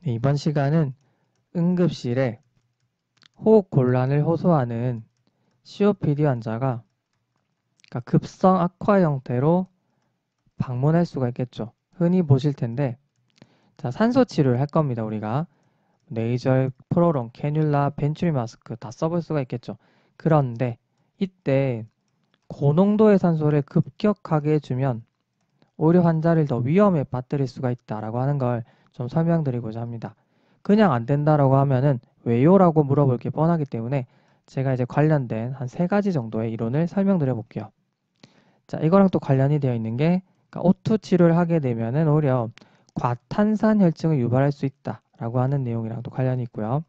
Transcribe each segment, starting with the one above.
네, 이번 시간은 응급실에 호흡 곤란을 호소하는 COPD 환자가 급성 악화 형태로 방문할 수가 있겠죠. 흔히 보실 텐데, 자, 산소 치료를 할 겁니다. 우리가 네이절, 프로롱, 캐뉼라, 벤츄리 마스크 다 써볼 수가 있겠죠. 그런데 이때 고농도의 산소를 급격하게 주면 오히려 환자를 더 위험에 빠뜨릴 수가 있다라고 하는 걸 좀 설명드리고자 합니다. 그냥 안 된다라고 하면은 왜요? 라고 물어볼 게 뻔하기 때문에 제가 이제 관련된 한 3가지 정도의 이론을 설명드려 볼게요. 자, 이거랑 또 관련이 되어 있는 게 O2 치료를 하게 되면은 오히려 과탄산 혈증을 유발할 수 있다라고 하는 내용이랑도 관련이 있고요.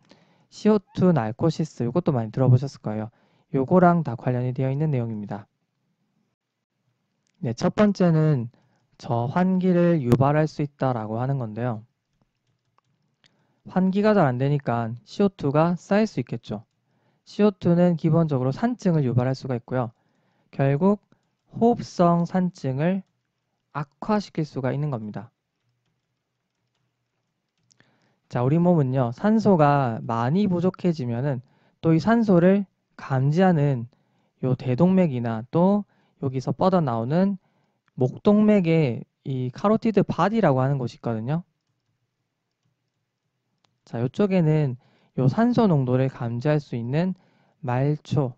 CO2 날코시스 이것도 많이 들어보셨을 거예요. 요거랑 다 관련이 되어 있는 내용입니다. 네, 첫 번째는 저환기를 유발할 수 있다라고 하는 건데요. 환기가 잘 안 되니까 CO2가 쌓일 수 있겠죠. CO2는 기본적으로 산증을 유발할 수가 있고요. 결국 호흡성 산증을 악화시킬 수가 있는 겁니다. 자, 우리 몸은요, 산소가 많이 부족해지면은 또 이 산소를 감지하는 요 대동맥이나 또 여기서 뻗어나오는 목동맥에 이 카로티드 바디라고 하는 곳이 있거든요. 자, 이쪽에는 요 산소 농도를 감지할 수 있는 말초,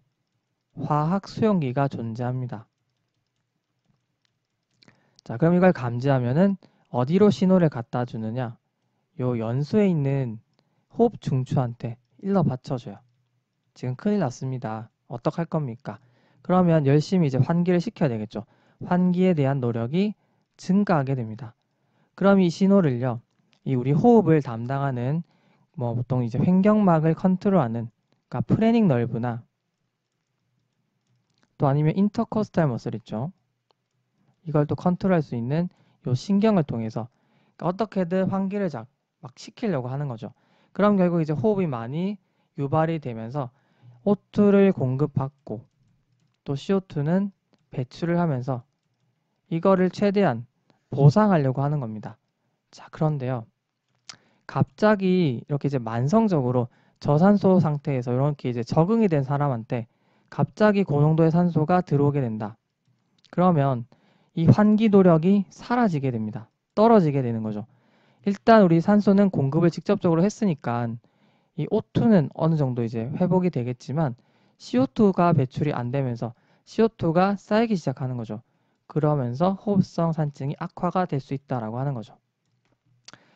화학 수용기가 존재합니다. 자, 그럼 이걸 감지하면은 어디로 신호를 갖다 주느냐? 요 연수에 있는 호흡 중추한테 일러 받쳐줘요. 지금 큰일 났습니다. 어떡할 겁니까? 그러면 열심히 이제 환기를 시켜야 되겠죠. 환기에 대한 노력이 증가하게 됩니다. 그럼 이 신호를요, 이 우리 호흡을 담당하는 뭐 보통 이제 횡격막을 컨트롤하는 그러니까 프레닉 널브나 또 아니면 인터코스탈 머슬 있죠. 이걸 또 컨트롤할 수 있는 요 신경을 통해서 그러니까 어떻게든 환기를 막 시키려고 하는 거죠. 그럼 결국 이제 호흡이 많이 유발이 되면서 O2를 공급받고 또 CO2는 배출을 하면서 이거를 최대한 보상하려고 하는 겁니다. 자, 그런데요. 갑자기 이렇게 이제 만성적으로 저산소 상태에서 이렇게 이제 적응이 된 사람한테 갑자기 고농도의 산소가 들어오게 된다. 그러면 이 환기 노력이 사라지게 됩니다. 떨어지게 되는 거죠. 일단 우리 산소는 공급을 직접적으로 했으니까 이 O2는 어느 정도 이제 회복이 되겠지만 CO2가 배출이 안 되면서 CO2가 쌓이기 시작하는 거죠. 그러면서 호흡성 산증이 악화가 될 수 있다라고 하는 거죠.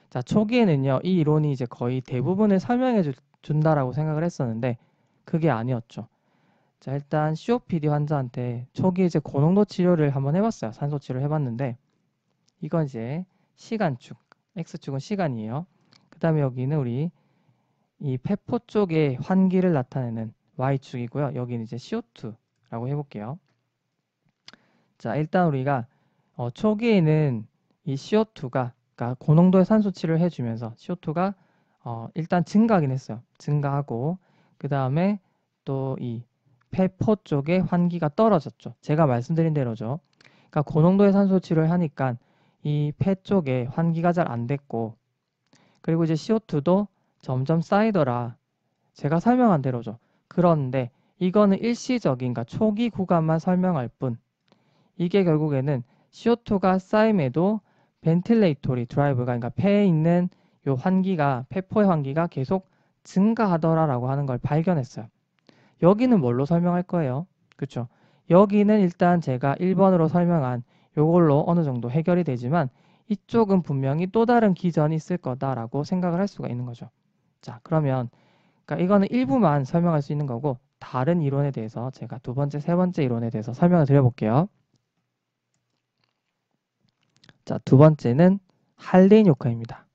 자, 초기에는요, 이 이론이 이제 거의 대부분을 설명해 준다라고 생각을 했었는데 그게 아니었죠. 자, 일단 COPD 환자한테 초기에 이제 고농도 치료를 한번 해봤어요. 산소 치료를 해봤는데 이건 이제 시간축, X축은 시간이에요. 그 다음에 여기는 우리 이 폐포 쪽에 환기를 나타내는 Y축이고요. 여기는 이제 CO2라고 해볼게요. 자, 일단 우리가 초기에는 이 CO2가 그러니까 고농도의 산소 치료를 해주면서 CO2가 일단 증가하긴 했어요. 증가하고 그 다음에 또 이 폐포 쪽에 환기가 떨어졌죠. 제가 말씀드린 대로죠. 그러니까 고농도의 산소 치료를 하니까 이 폐 쪽에 환기가 잘 안 됐고 그리고 이제 CO2도 점점 쌓이더라. 제가 설명한 대로죠. 그런데 이거는 일시적인 그러니까 초기 구간만 설명할 뿐 이게 결국에는 CO2가 쌓임에도 벤틸레이토리 드라이브가 그러니까 폐에 있는 요 환기가 폐포의 환기가 계속 증가하더라라고 하는 걸 발견했어요. 여기는 뭘로 설명할 거예요? 그렇죠? 여기는 일단 제가 1번으로 설명한 요걸로 어느 정도 해결이 되지만 이쪽은 분명히 또 다른 기전이 있을 거다라고 생각을 할 수가 있는 거죠. 자, 그러면 그러니까 이거는 일부만 설명할 수 있는 거고 다른 이론에 대해서 제가 두 번째, 세 번째 이론에 대해서 설명을 드려볼게요. 자, 두 번째는 할레인 효과입니다.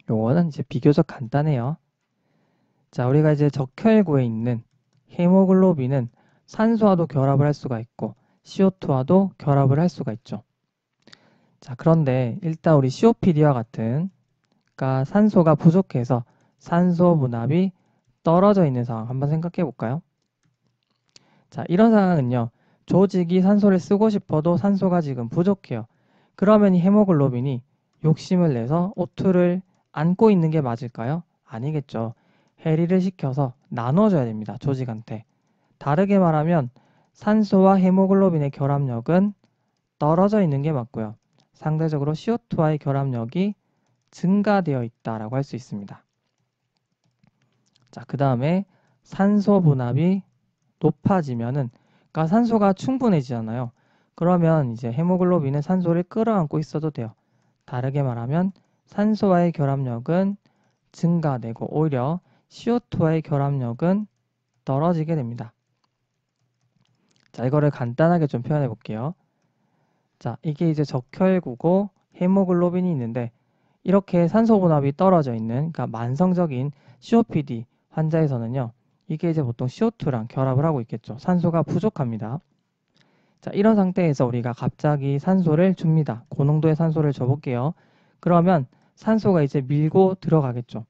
요거는 이제 비교적 간단해요. 자, 우리가 이제 적혈구에 있는 헤모글로빈은 산소와도 결합을 할 수가 있고 CO2와도 결합을 할 수가 있죠. 자, 그런데 일단 우리 COPD와 같은 그러니까 산소가 부족해서 산소 분압이 떨어져 있는 상황 한번 생각해 볼까요? 자, 이런 상황은요. 조직이 산소를 쓰고 싶어도 산소가 지금 부족해요. 그러면 이 헤모글로빈이 욕심을 내서 O2를 안고 있는 게 맞을까요? 아니겠죠. 해리를 시켜서 나눠줘야 됩니다. 조직한테. 다르게 말하면 산소와 헤모글로빈의 결합력은 떨어져 있는 게 맞고요. 상대적으로 CO2와의 결합력이 증가되어 있다라고 할 수 있습니다. 자, 그 다음에 산소 분압이 높아지면은, 그러니까 산소가 충분해지잖아요. 그러면 이제 헤모글로빈은 산소를 끌어안고 있어도 돼요. 다르게 말하면 산소와의 결합력은 증가되고 오히려 CO2와의 결합력은 떨어지게 됩니다. 자, 이거를 간단하게 좀 표현해 볼게요. 자, 이게 이제 적혈구고 헤모글로빈이 있는데 이렇게 산소 분압이 떨어져 있는, 그러니까 만성적인 COPD 환자에서는요. 이게 이제 보통 CO2랑 결합을 하고 있겠죠. 산소가 부족합니다. 자, 이런 상태에서 우리가 갑자기 산소를 줍니다. 고농도의 산소를 줘볼게요. 그러면 산소가 이제 밀고 들어가겠죠.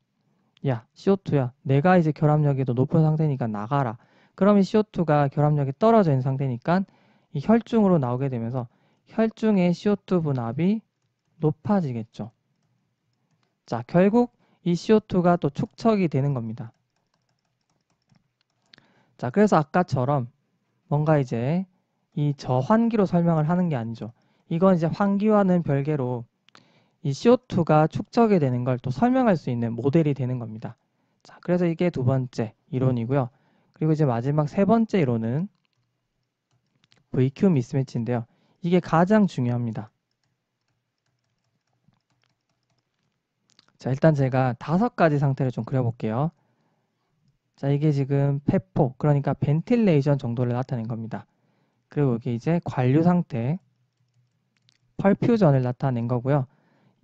야, CO2야. 내가 이제 결합력이 더 높은 상태니까 나가라. 그럼 이 CO2가 결합력이 떨어져 있는 상태니까 이 혈중으로 나오게 되면서 혈중의 CO2 분압이 높아지겠죠. 자, 결국 이 CO2가 또 축적이 되는 겁니다. 자, 그래서 아까처럼 뭔가 이제 이 저환기로 설명을 하는 게 아니죠. 이건 이제 환기와는 별개로 이 CO2가 축적이 되는 걸 또 설명할 수 있는 모델이 되는 겁니다. 자, 그래서 이게 두 번째 이론이고요. 그리고 이제 마지막 세 번째 이론은 VQ 미스매치인데요. 이게 가장 중요합니다. 자, 일단 제가 5가지 상태를 좀 그려볼게요. 자, 이게 지금 폐포, 그러니까 벤틸레이션 정도를 나타낸 겁니다. 그리고 이게 이제 관류 상태, 펄퓨전을 나타낸 거고요.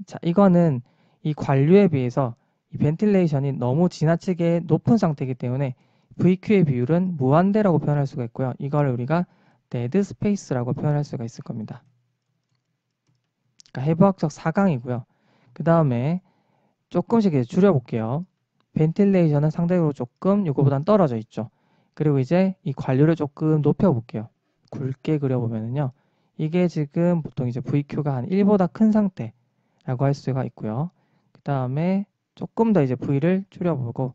자, 이거는 이 관류에 비해서 이 벤틸레이션이 너무 지나치게 높은 상태이기 때문에 VQ의 비율은 무한대라고 표현할 수가 있고요. 이걸 우리가 데드 스페이스라고 표현할 수가 있을 겁니다. 그러니까 해부학적 4강이고요. 그 다음에 조금씩 이제 줄여볼게요. 벤틸레이션은 상대적으로 조금 이거보단 떨어져 있죠. 그리고 이제 이 관류를 조금 높여볼게요. 굵게 그려보면은요. 이게 지금 보통 이제 VQ가 한 1보다 큰 상태라고 할 수가 있고요. 그 다음에 조금 더 이제 V를 줄여보고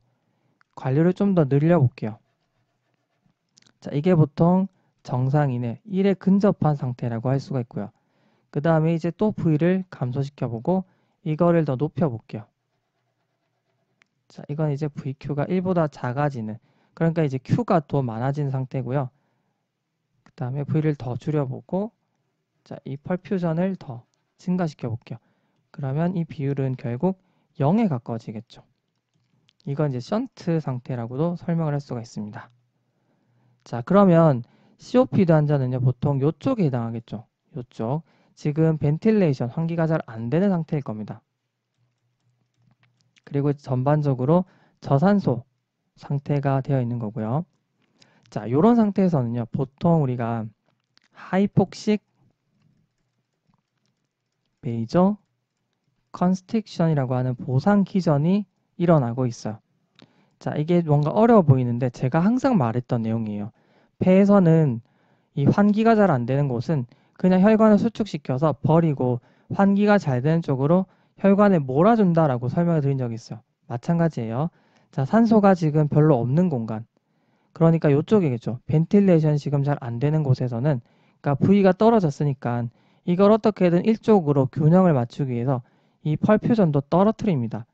관류를 좀 더 늘려볼게요. 자, 이게 보통 정상인의 1에 근접한 상태라고 할 수가 있고요. 그 다음에 이제 또 V를 감소시켜보고 이거를 더 높여볼게요. 자, 이건 이제 VQ가 1보다 작아지는, 그러니까 이제 Q가 더 많아진 상태고요. 그 다음에 V를 더 줄여보고 자, 이 펄퓨전을 더 증가시켜 볼게요. 그러면 이 비율은 결국 0에 가까워지겠죠. 이건 이제 션트 상태라고도 설명을 할 수가 있습니다. 자, 그러면 COPD 환자는요, 보통 이쪽에 해당하겠죠. 이쪽. 지금 벤틸레이션, 환기가 잘 안 되는 상태일 겁니다. 그리고 전반적으로 저산소 상태가 되어 있는 거고요. 자, 이런 상태에서는요, 보통 우리가 하이폭식 베이저 컨스틱션이라고 하는 보상 기전이 일어나고 있어요. 자, 이게 뭔가 어려워 보이는데 제가 항상 말했던 내용이에요. 폐에서는 이 환기가 잘 안 되는 곳은 그냥 혈관을 수축시켜서 버리고 환기가 잘 되는 쪽으로 혈관을 몰아준다라고 설명을 드린 적이 있어요. 마찬가지예요. 자, 산소가 지금 별로 없는 공간. 그러니까 이쪽이겠죠. 벤틸레이션 지금 잘 안 되는 곳에서는, 그러니까 V가 떨어졌으니까 이걸 어떻게든 일쪽으로 균형을 맞추기 위해서 이 펄퓨전도 떨어뜨립니다.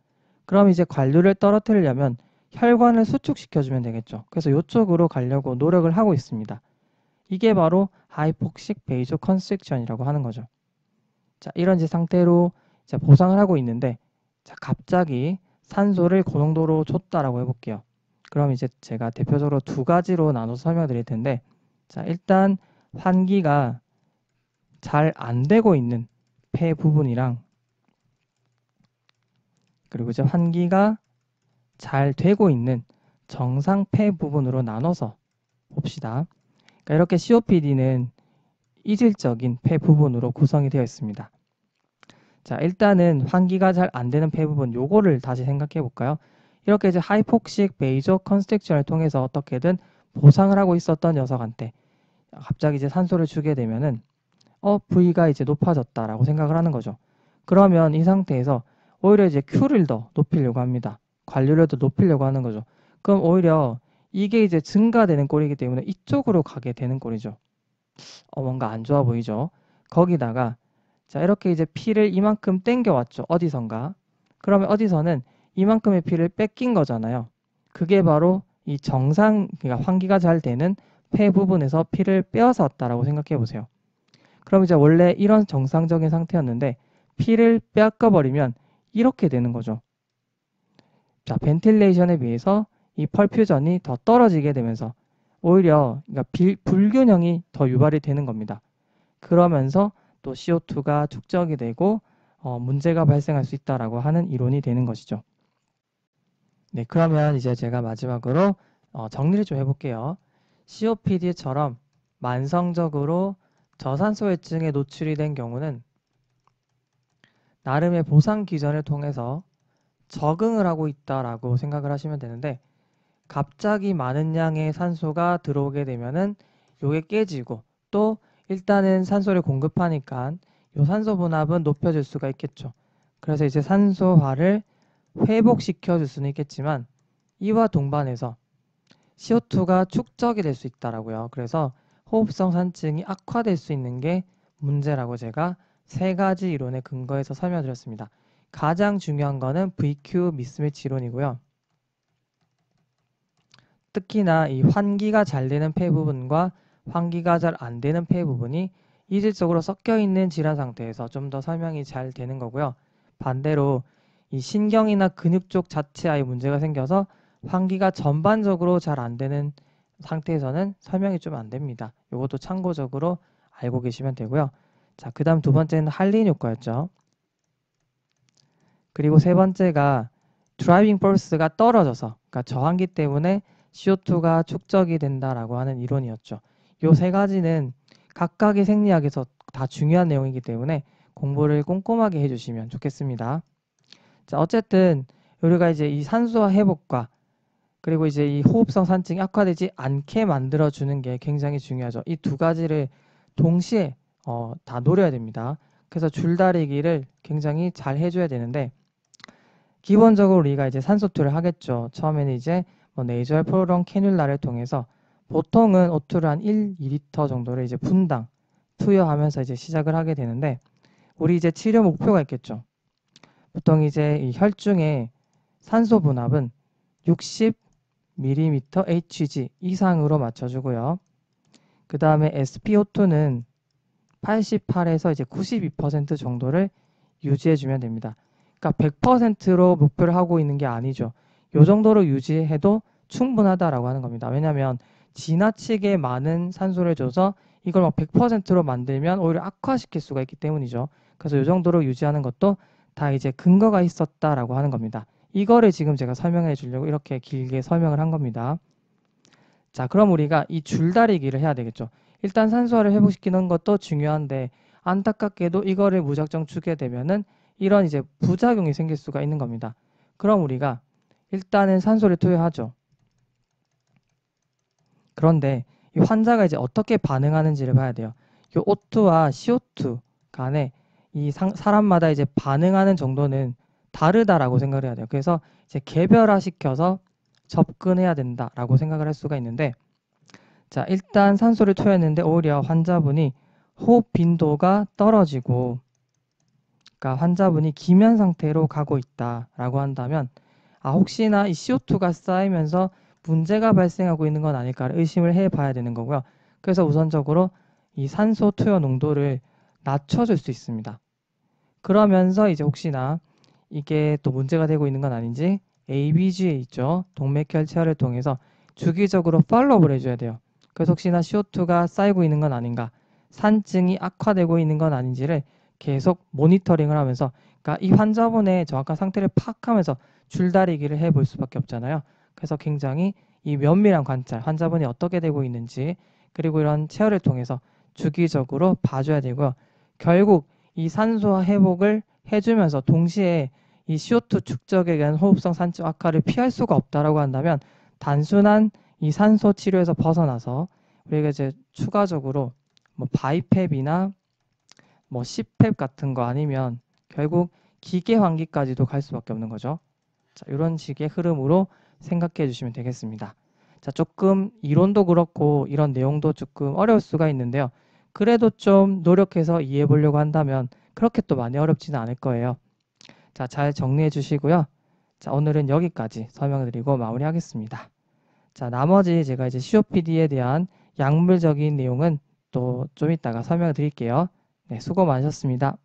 그럼 이제 관류를 떨어뜨리려면 혈관을 수축시켜주면 되겠죠. 그래서 이쪽으로 가려고 노력을 하고 있습니다. 이게 바로 하이폭식 베이저 컨스트릭션이라고 하는 거죠. 자, 이런 상태로 이제 보상을 하고 있는데, 자, 갑자기 산소를 고농도로 줬다라고 해볼게요. 그럼 이제 제가 대표적으로 2가지로 나눠서 설명드릴 텐데, 자, 일단 환기가 잘 안 되고 있는 폐 부분이랑, 그리고 이제 환기가 잘 되고 있는 정상 폐 부분으로 나눠서 봅시다. 그러니까 이렇게 COPD는 이질적인 폐 부분으로 구성이 되어 있습니다. 자, 일단은 환기가 잘 안 되는 폐 부분, 요거를 다시 생각해 볼까요? 이렇게 이제 하이폭식 베이저 컨스트릭션을 통해서 어떻게든 보상을 하고 있었던 녀석한테 갑자기 이제 산소를 주게 되면은 V가 이제 높아졌다라고 생각을 하는 거죠. 그러면 이 상태에서 오히려 이제 Q를 더 높이려고 합니다. 관료를 더 높이려고 하는 거죠. 그럼 오히려 이게 이제 증가되는 꼴이기 때문에 이쪽으로 가게 되는 꼴이죠. 뭔가 안 좋아 보이죠. 거기다가 자 이렇게 이제 P를 이만큼 땡겨왔죠. 어디선가. 그러면 어디서는 이만큼의 P를 뺏긴 거잖아요. 그게 바로 이 정상, 그러니까 환기가 잘 되는 폐 부분에서 P를 빼앗아 왔다라고 생각해 보세요. 그럼 이제 원래 이런 정상적인 상태였는데 P를 빼앗겨 버리면 이렇게 되는 거죠. 자, 벤틸레이션에 비해서 이 펄퓨전이 더 떨어지게 되면서 오히려 그러니까 불균형이 더 유발이 되는 겁니다. 그러면서 또 CO2가 축적이 되고 문제가 발생할 수 있다라고 하는 이론이 되는 것이죠. 네, 그러면 이제 제가 마지막으로 정리를 좀 해볼게요. COPD처럼 만성적으로 저산소회증에 노출이 된 경우는 나름의 보상 기전을 통해서 적응을 하고 있다라고 생각을 하시면 되는데 갑자기 많은 양의 산소가 들어오게 되면은 요게 깨지고 또 일단은 산소를 공급하니까 요 산소 분압은 높여줄 수가 있겠죠. 그래서 이제 산소화를 회복시켜 줄 수는 있겠지만 이와 동반해서 CO2가 축적이 될 수 있다라고요. 그래서 호흡성 산증이 악화될 수 있는 게 문제라고 제가 세 가지 이론에 근거해서 설명드렸습니다. 가장 중요한 거는 VQ 미스매치 이론이고요. 특히나 이 환기가 잘 되는 폐 부분과 환기가 잘 안 되는 폐 부분이 이질적으로 섞여 있는 질환 상태에서 좀 더 설명이 잘 되는 거고요. 반대로 이 신경이나 근육 쪽 자체에 아예 문제가 생겨서 환기가 전반적으로 잘 안 되는 상태에서는 설명이 좀 안 됩니다. 이것도 참고적으로 알고 계시면 되고요. 자, 그 다음 두 번째는 할린 효과였죠. 그리고 세 번째가 드라이빙 포스가 떨어져서, 그러니까 저항기 때문에 CO2가 축적이 된다라고 하는 이론이었죠. 이 세 가지는 각각의 생리학에서 다 중요한 내용이기 때문에 공부를 꼼꼼하게 해주시면 좋겠습니다. 자, 어쨌든 우리가 이제 이 산소화 회복과 그리고 이제 이 호흡성 산증이 악화되지 않게 만들어주는 게 굉장히 중요하죠. 이 두 가지를 동시에 다 노려야 됩니다. 그래서 줄다리기를 굉장히 잘 해줘야 되는데 기본적으로 우리가 이제 산소투를 하겠죠. 처음에는 이제 네이저얼 프로롱 캐뉼라를 통해서 보통은 O2를 한 1, 2리터 정도를 이제 분당 투여하면서 이제 시작을 하게 되는데 우리 이제 치료 목표가 있겠죠. 보통 이제 이 혈중의 산소 분압은 60ml Hg 이상으로 맞춰주고요. 그 다음에 SpO2는 88에서 이제 92% 정도를 유지해주면 됩니다. 그러니까 100%로 목표를 하고 있는 게 아니죠. 이 정도로 유지해도 충분하다라고 하는 겁니다. 왜냐하면 지나치게 많은 산소를 줘서 이걸 막 100%로 만들면 오히려 악화시킬 수가 있기 때문이죠. 그래서 이 정도로 유지하는 것도 다 이제 근거가 있었다라고 하는 겁니다. 이거를 지금 제가 설명해 주려고 이렇게 길게 설명을 한 겁니다. 자, 그럼 우리가 이 줄다리기를 해야 되겠죠. 일단 산소화를 회복시키는 것도 중요한데 안타깝게도 이거를 무작정 주게 되면은 이런 이제 부작용이 생길 수가 있는 겁니다. 그럼 우리가 일단은 산소를 투여하죠. 그런데 이 환자가 이제 어떻게 반응하는지를 봐야 돼요. 이 O2와 CO2 간에 이 사람마다 이제 반응하는 정도는 다르다라고 생각을 해야 돼요. 그래서 이제 개별화시켜서 접근해야 된다라고 생각을 할 수가 있는데 자, 일단 산소를 투여했는데 오히려 환자분이 호흡 빈도가 떨어지고 그러니까 환자분이 기면 상태로 가고 있다라고 한다면 혹시나 이 CO2가 쌓이면서 문제가 발생하고 있는 건 아닐까를 의심을 해봐야 되는 거고요. 그래서 우선적으로 이 산소 투여 농도를 낮춰줄 수 있습니다. 그러면서 이제 혹시나 이게 또 문제가 되고 있는 건 아닌지 ABG에 있죠. 동맥혈 체열을 통해서 주기적으로 팔로우를 해줘야 돼요. 그래서 혹시나 CO2가 쌓이고 있는 건 아닌가, 산증이 악화되고 있는 건 아닌지를 계속 모니터링을 하면서 그러니까 이 환자분의 정확한 상태를 파악하면서 줄다리기를 해볼 수밖에 없잖아요. 그래서 굉장히 이 면밀한 관찰, 환자분이 어떻게 되고 있는지 그리고 이런 체열을 통해서 주기적으로 봐줘야 되고요. 결국 이 산소화 회복을 해주면서 동시에 이 CO2 축적에 의한 호흡성 산증 악화를 피할 수가 없다라고 한다면 단순한 이 산소 치료에서 벗어나서 우리가 이제 추가적으로 뭐 바이팹이나 뭐 CPAP 같은 거 아니면 결국 기계 환기까지도 갈 수밖에 없는 거죠. 자, 이런 식의 흐름으로 생각해 주시면 되겠습니다. 자, 조금 이론도 그렇고 이런 내용도 조금 어려울 수가 있는데요. 그래도 좀 노력해서 이해해 보려고 한다면 그렇게 또 많이 어렵지는 않을 거예요. 자, 잘 정리해 주시고요. 자, 오늘은 여기까지 설명을 드리고 마무리하겠습니다. 자, 나머지 제가 이제 COPD에 대한 약물적인 내용은 또 좀 이따가 설명을 드릴게요. 네, 수고 많으셨습니다.